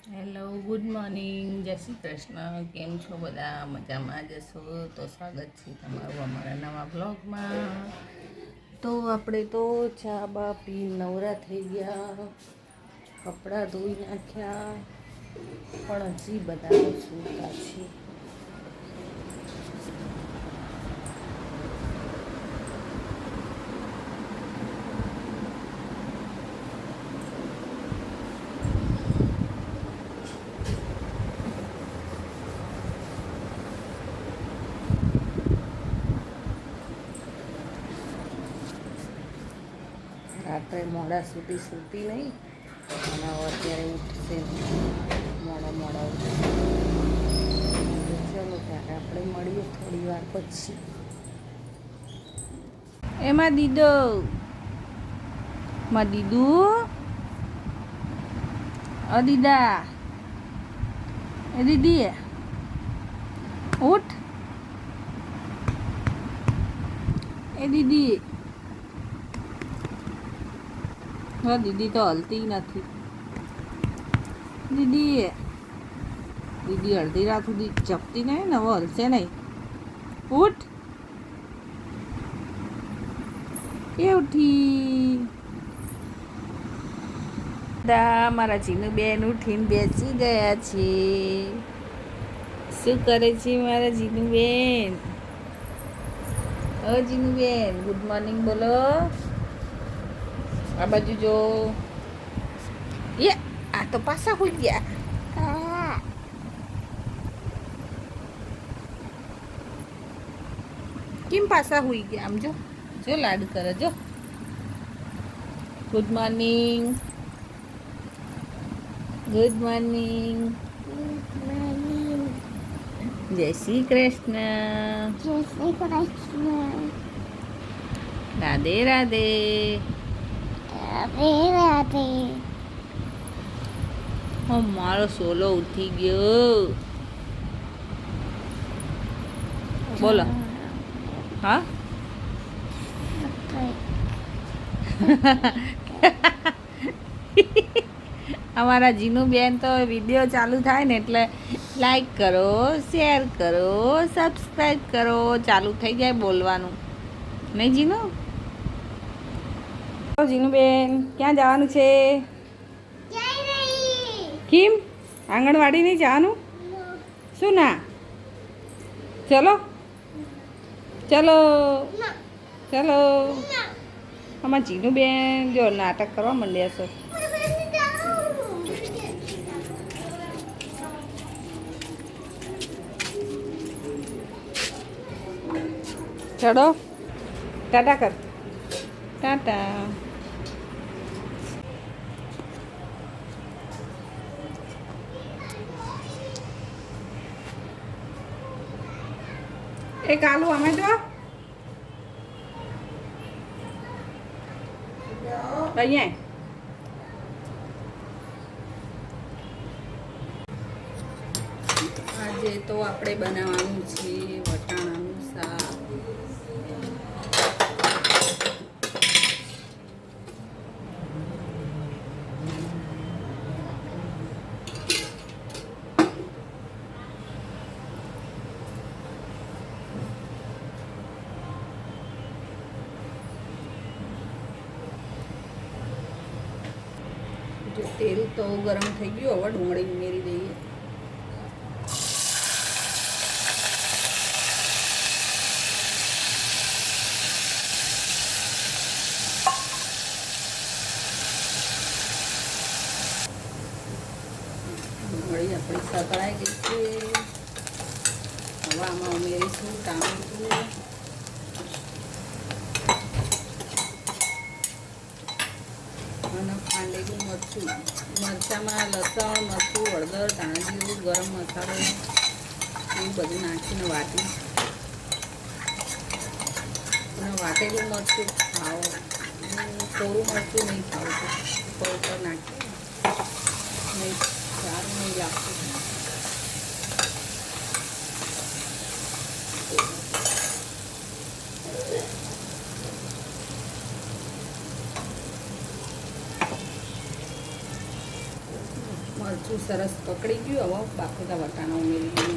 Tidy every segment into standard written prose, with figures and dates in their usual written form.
Hello, good morning, જય શ્રી કૃષ્ણ. કેમ છો બધા? મજામાં જશો તો સ્વાગત છે તમારું અમારા નવા બ્લોગમાં. તો આપણે તો ચા બા પી નવરા થઈ ગયા, કપડાં ધોઈ નાખ્યા, પણ હજી બધા સૂતા છે. રાત્રે મોડા સુધી સૂતી નહીં અને અત્યારે ઉઠશે મોડા મોડા ઉઠશે. ચલો ત્યારે આપણે મળીએ થોડી વાર પછી. એમાં દીદો માં દીદુ દીદા એ દીદી ઉઠ એ દીદી. દીદી તો હલતી નથી. દીદી દીદી અડધી રાત સુધી જપતી નહીં ને, હવે હલશે નહીં. ઉઠ કે ઉઠી. મારા જીનું બેન ઉઠીને બેસી ગયા છે. શું કરે છે મારા જીનું બેન? જીનું બેન ગુડ મોર્નિંગ બોલો. આ બાજુ જો. આ તો પાછા હોઈ ગયા. કેમ પાછા હોઈ ગયા? આમ જો જો લાડ કરે જો. ગુડ મોર્નિંગ, ગુડ મોર્નિંગ, જય શ્રી કૃષ્ણ, જય શ્રી કૃષ્ણ, રાધે રાધે, રાધે રાધે. મારો સોલો ઉઠી ગયો. બોલો. હા અમારા જીનું બેન તો વિડીયો ચાલુ થાય ને એટલે લાઈક કરો, શેર કરો, સબસ્ક્રાઈબ કરો, ચાલુ થઈ જાય બોલવાનું. નહીં જીનું? જીનું બેન ક્યાં જવાનું છે? કેમ આંગણવાડી નહીં જવાનું? શું ના? ચલો ચલો ચલો. અમારા જીનું બેન જો નાટક કરવા માંડ્યા છો. ચડો, ટાટા કર, ટાટા. એ કાલુ અમે જો અહીંયા આજે તો આપણે બનાવવાનું છે વટાણાનું શાક. જો તેલ તો ગરમ થઈ ગયું, હવે ડુંગળી ઉમેરી દઈએ. ડુંગળી આપણી સકળાઈ ગઈ છે. હવે આમાં ઉમેરીશું ટામેટું, અને ખાંડેલું મરચું. મરચાંમાં લસણ, મરચું, હળદર, ધાણાજીરું, ગરમ મસાલો એવું બધું નાખીને વાટી, અને વાટેલું મરચું ખાઓ, થોડું મરચું નહીં ખાવું, ઉપર ઉપર નાખીએ નહીં, સારું નહીં લાગતું. મરચું સરસ પકડી ગયું. હવે બાફેલા વટાણા ઉમેરી દઈએ.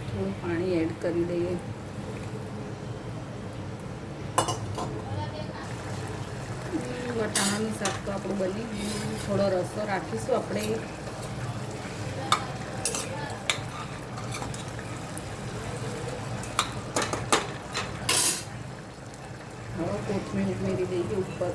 થોડું પાણી એડ કરી દઈએ. વટાણાનું શાક તો આપણું બની ગયું. થોડો રસો રાખીશું આપણે. હવે કોથમીર ઉમેરી દઈએ ઉપર.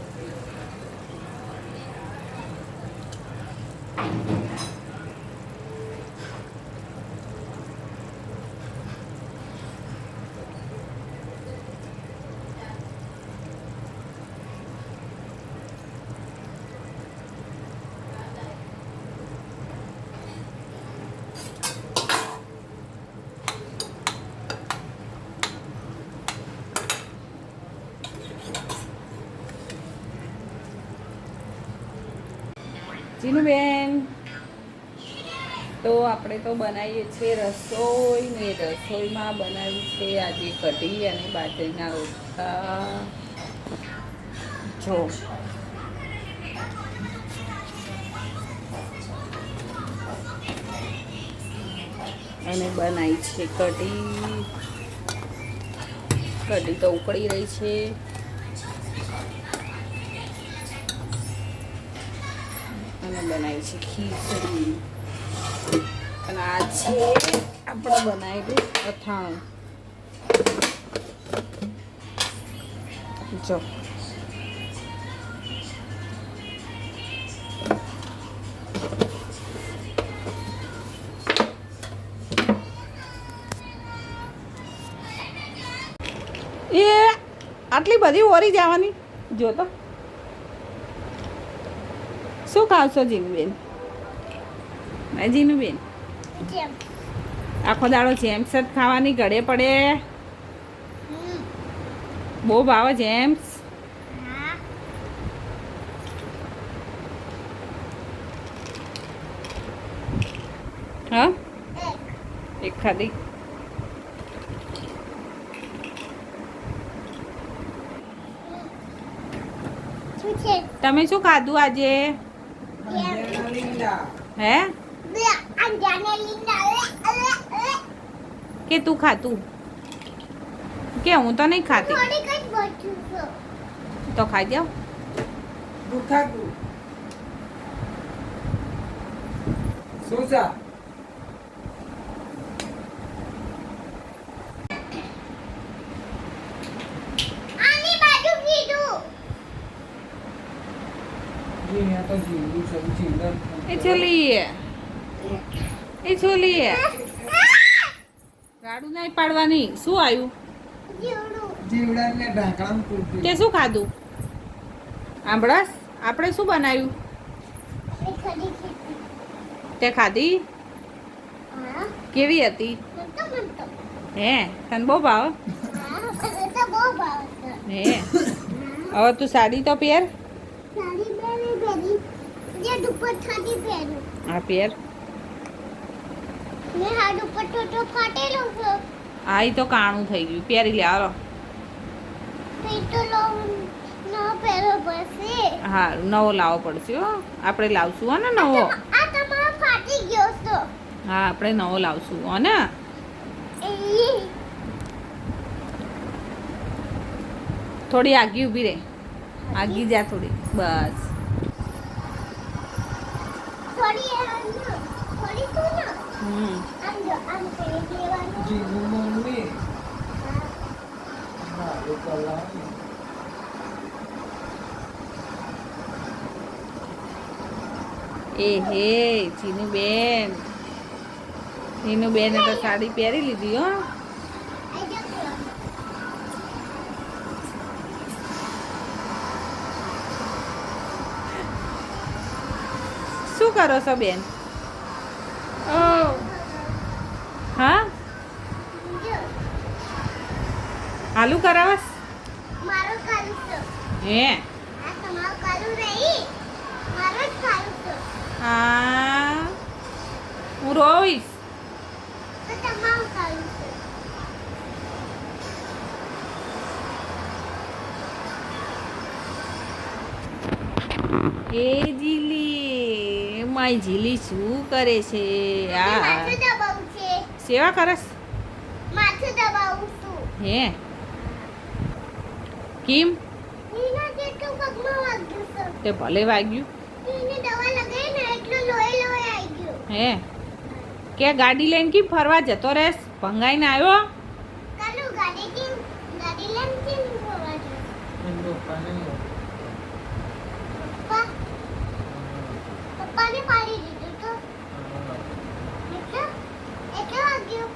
જીનુબેન, તો આપણે તો બનાવીએ છીએ રસોઈ ને રસોઈમાં બનાવી છે આજે કઢી અને બાજરીના રોટલા. જો અને બનાવી છે કઢી. કઢી તો ઉકળી રહી છે. અને બનાવી છે ખીચડી. અને આ છે આપણે બનાવેલું અથાણું. જો એ આટલી બધી ઓરી જવાની. જો તો શું ખાવશો જીનુબેન? જીનુબેન આખો દાડો જેમ્સ જ ખાવાની ઘડે પડે. બહુ ભાવે જેમ્સ. હા એક ખાધી. તમે શું ખાધું આજે? હે કે તું ખાતું કે હું તો નહીં ખાતી? તો ખાઈ જાવ. એ છોલી રાડું નહીં પાડવાની. શું આવ્યું? તે શું ખાધું? આંબળસ આપણે શું બનાવ્યું? તે ખાધી? કેવી હતી? હે તને બહુ ભાવ? હે હવે તું સાડી તો પહેર. હા પહેર. હા એ તો કાણું થઈ ગયું. પહેરી લે. હાલો હા નવો લાવવો પડશે. હો આપણે લાવશું હો ને નવો. હા આપણે નવો લાવશું હો ને. થોડી આગી ઊભી રહે. આગી જા થોડી. બસ એ હે ચીનુબેન. ચીનુબેને તો સાડી પહેરી લીધી. હો શું કરો છો બેન? ઓ હા હાલું કરાવસ? હે જોઈશ. તો તમારું કાઢું છું. એ જીલી, માય જીલી શું કરે છે? આ માથું દબાવું છે. સેવા કરસ માથું દબાવું છું. હે કેમ? એના જેટલું પગમાં વાગ્યું છે. તે ભલે વાગ્યું. એને દવા લગાવી ને એટલું લોહી આવી ગયું. હે કે ગાડી લઈને કેમ ફરવા જતો રહેસ? ભંગાઈને આવ્યો? કાલું ગાડી લઈને કેમ ફરવા જશે? પપ્પાને પાડી દીધું તો એટલે વાગ્યું.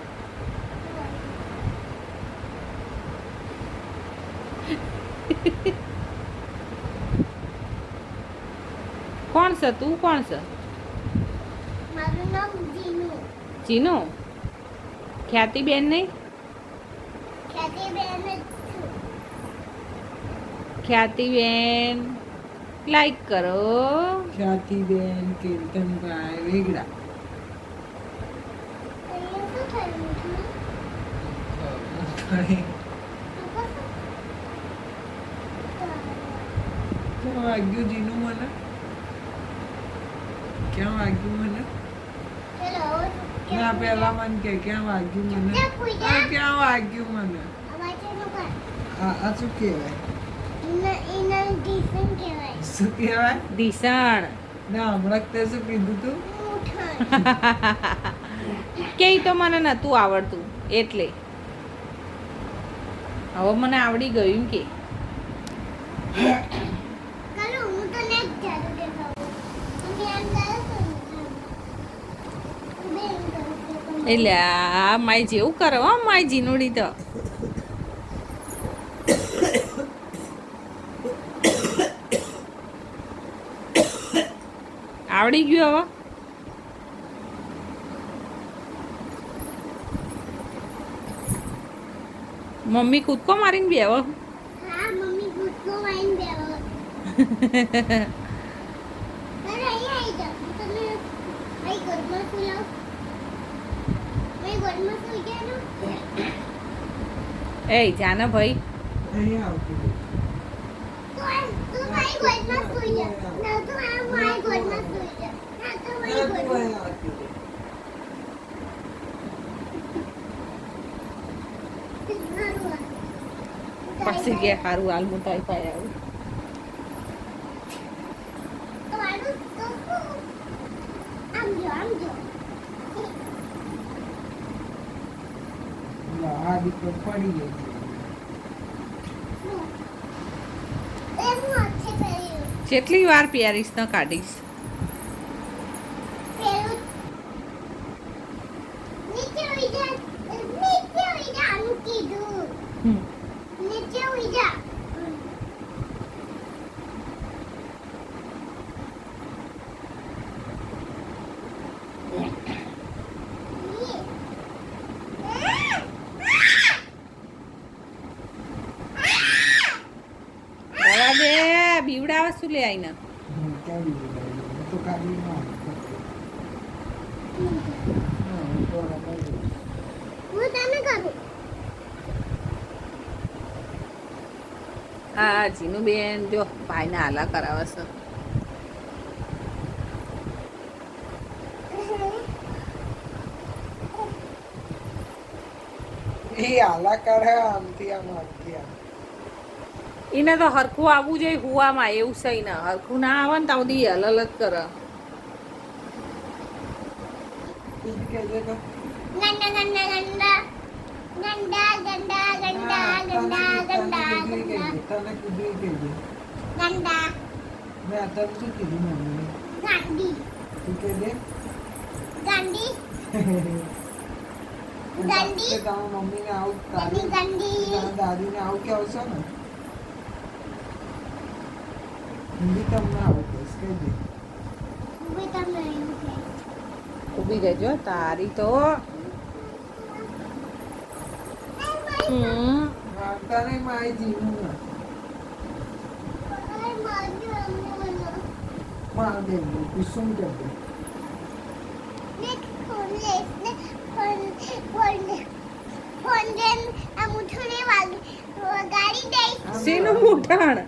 કોણ છે તું? કોણ છે? મારું નામ જીનુ. ચીનુ? ખ્યાતિબેન નહીં? ખ્યાતિબેન જ છું. ખ્યાતિબેન લાઈક કરો. ખ્યાતિબેન કીર્તનભાઈ વેગડા. અહીંયા શું થયું છે? ક્યાં વાગ્યું જીનું મને? ક્યાં વાગ્યું મને? ચલો ના પેલા મને કે ક્યાં વાગ્યું મને? ક્યાં વાગ્યું મને? આ શું કહેવાય? એના ડિફરન્ટ કહેવાય. શું કહેવાય? દિસણ ના હમણાં તે શું કીધું તું? મૂઠણ. કે તો મને નતું આવડતું એટલે હવે મને આવડી ગયું કે કાલુ હું તો ને જાદુ દેખાવું. તમે એમ કરો છો ને? બેન કરો છો. એટલે આ માય જેવું કરો હો માય જીનુડી તો આવડી ગયું હવે. મમ્મી કૂદકો મારીને બેહો. હા મમ્મી ગુસ્સો વાઈન બેવો. અરે અહીંયા આવી જાઓ. તમે અહીં ગોદમાં સુઈ જાઓ. અહીં ગોદમાં સુઈ ગયા ને? એ જાના ભાઈ અહીંયા આવતું હતું. તું અહીં ગોદમાં સુઈ જા. ના તું અહીં ગોદમાં સુઈ જા. ના તું અહીં ના, તું ગોદમાં. અહીંયા આવતી હતી. પછી કે સારું હાલ હું તારી પાસે આવું. તો આનું તો શું? આમ જો આમ જો. આ દીકરો પડી ગયો છે. એ હું હાથે કર્યું. કેટલી વાર પ્યારીશ ન કાઢીશ. પેલું નીચે ઉઈ જા. આનું કીધું. હમ. નીચે ઉઈ જા. બોલા દે બીવડાવે શું લે આઈને. ક્યાં બીજું લાવ્યું? હું તો કાઢી ના આવતો. હા, હું તો રમાઈ ગયો. હું તને કરું. આ જીનુબેન જો ભાઈને હાલા કરાવે છે. એ આલા કરે આમથી આમ આમથી આમ. એને તો હરખું આવવું જોઈએ હુવામાં એવું સહી ના હરખું ના આવે ને તો બધી હલલ જ કરે. ઈ કહેજે તો. ગંડા ગંડા ગંડા ગંડા ગંડા ગંડા હા, ગંડા ગંડા તને કીધું ઈ ગંડા કહેજે. તને કીધું ઈ કહેજે. ગંડા મેં તને શું કીધું મમ્મીને? ગાંડી તું કહેજે. ગાંડી ગાંડી કે તારા મમ્મીને આવું ગાંડી ગાંડી તારા દાદીને આવું કે આવશો ને હિન્દી તમને આવડે છે કહેજે. ઉભી તમને એવું કહે. ઊભી રહેજો તારી તો હમ વાર્તા નહીં મારી જીવું ને અરે મારી અમ્મા માર દે કુસુમ કરજે. ને ખોલે ફોન જેમ આ મુઠુને વગાડી દઈશ. શેનું મૂઠાણ?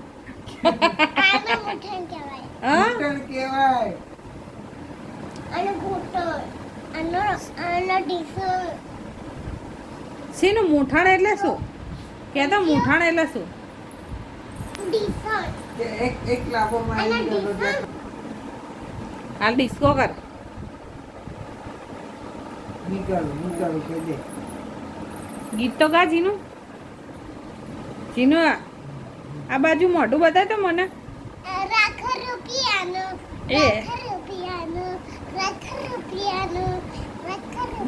આને મુઠણ કહેવાય. હા ઘૂંટણ કહેવાય. આને ઘૂંટણ. આનો ડીસો. શેનું મૂઠાણ એટલે શું? કે તો મૂઠાણ એટલે શું? ડીસો. કે એક લાફો મારી આના ગયો તો ડીસો. હાલ ડિસ્કો કર. નીકળું કે દે. ગીત તો ગા જીનું. જીનું આ બાજુ મોઢું બતાય તો મને. રાખ રૂપિયાનો. એ. રાખ રૂપિયાનો. રાખ રૂપિયાનો. રાખ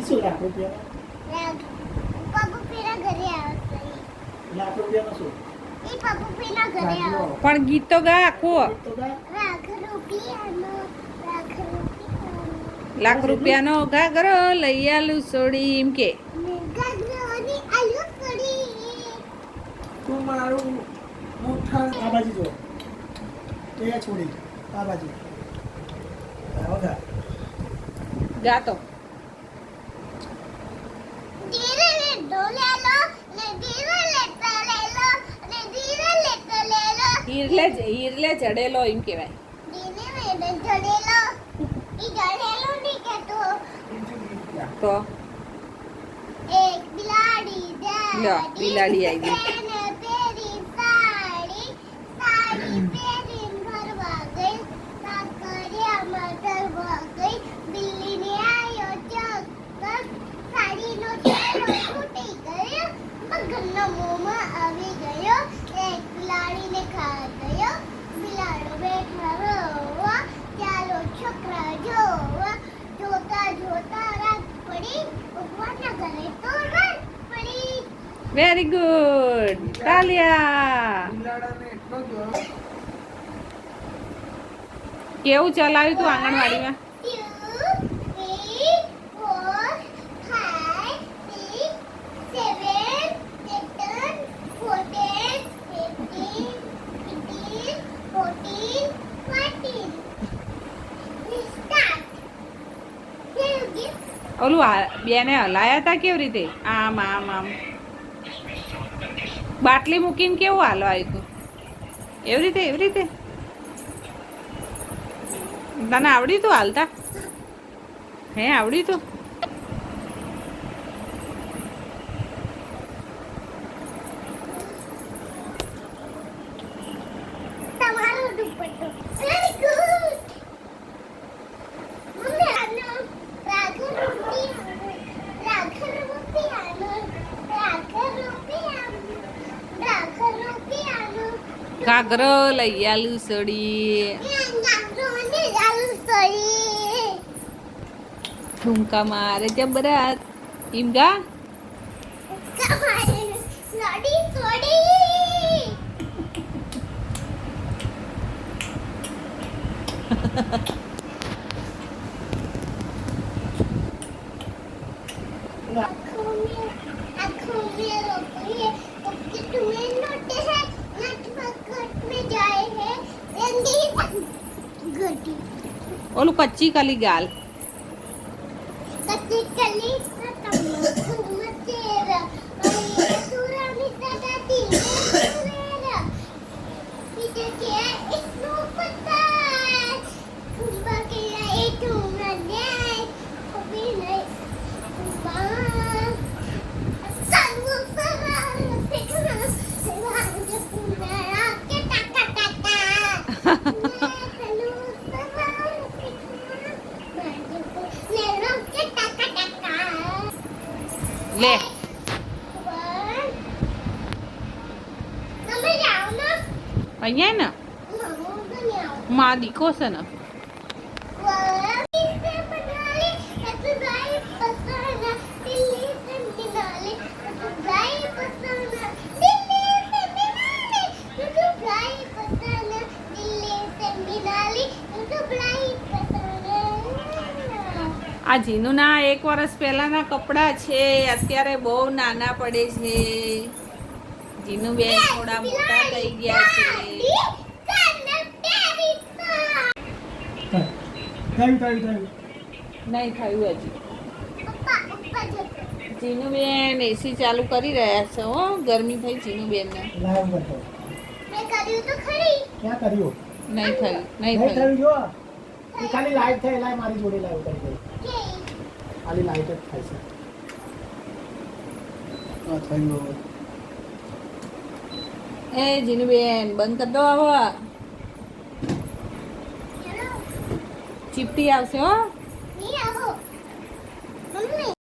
શું લાખ રૂપિયા? રૂપિયાનો. પપ્પુના ઘરે આવશે. લાખ રૂપિયામાં શું? એ પપ્પુના ઘરે આવશે. પણ ગીત તો ગા આખો. તો ગા. રાખ રૂપિયાનો. રાખ રૂપિયાનો. લાખ રૂપિયાનો ઘાઘરો લઈ આલું સોડી એમ કે. ગાગરોની આલુ પડી. તું મારું મૂઠાણ આ બાજુ જો. એ છોડી. આ બાજુ. આવો ગા. ગાતો. ધીરે લેતો લેલો ને ધીરે લેતો લેલો ને ધીરે લેતો લેલો. હીરલે ચડેલો એમ કહેવાય. ધીરે લેતો ચડેલો. ઈ ચડેલો નહીં કહેતો. તો એક બિલાડી લો, બિલાડી આવી ગઈ. તેને પહેરી સાડી. સાડી પહેરીને ફરવા ગઈ. કાંકરિયામાં તરવા ગઈ. બિલ્લીને આયો ચક્કર. સાડીનો છેડો તૂટી ગયો. મગરનો મોંમાં આવી ગયો. એક બિલાડીને ખા ગયો. બિલાડો બેઠા રોવા. ચાલો છોકરા જોવા. જોતા જોતા રાત પડી. ભગવાનના ઘરે તો રાત પડી. Very good. તાલિયા. બિલાડાને એટલો જ કેવું ચલાવ્યું તું આંગણવાડીમાં? 2, 3, 4, 5, 6, 7, 8, 14, 15, 16, 14, 15. Start. ઓલું બેને હલાયા હતા કેવી રીતે? આમ આમ આમ. બાટલી મૂકીને કેવું હાલવા આવ્યું તું? એવી રીતે એવી રીતે? તને આવડ્યું તું હાલતા? હે આવડ્યું તું? તમારો દુપટ્ટો. Very good. મમ્મી આનો રાખ રૂપિયાનો. રાખ રૂપિયાનો. રાખ રૂપિયાનો. રાખ રૂપિયાનો. ઘાઘરો લઈ આલું સડી. ગાગરોની આલુ પડી. ઠુમકા મારે જબરાત. એમ ગા. કમારે લડી તોડી. आँखों में रोती है उसकी तुम्हें नोटे है नट पकड़ में जाए है रंगी गटी ઓલું કચ્ચી કલી ગાલ. कच्ची कली तुम तेरा और सुरानी सदा तेरा पीछे क्या इसको पता कुंभा के लिए तुम रंगे अभी नहीं લે અહીંયા ને માં દીકો છે ને. આ જીનુના 1 વર્ષ પહેલાના કપડાં છે. અત્યારે બહુ નાના પડે છે. જીનુ બેન થોડા મોટા થઈ ગયા છે. થયું થયું થયું. નહીં થયું હજી. જીનુબેન એસી ચાલુ કરી રહ્યા છે હો, ગરમી થઈ જીનુબેનને. લાઈવ કરતો મેં કર્યું તો ખરી. ક્યાં કર્યું નહીં થયું, નહીં નહીં થયું. થયું જો એ ખાલી લાઈટ થાય લાઈ મારી જોડે લાઈવ કરી દે કે ખાલી લાઈટ જ થાય છે આ થયું હવે એ જીનુબેન બંધ કરી દો હવે, ચલો ચીપટી આવશે હો. નહીં આવો મમ્મી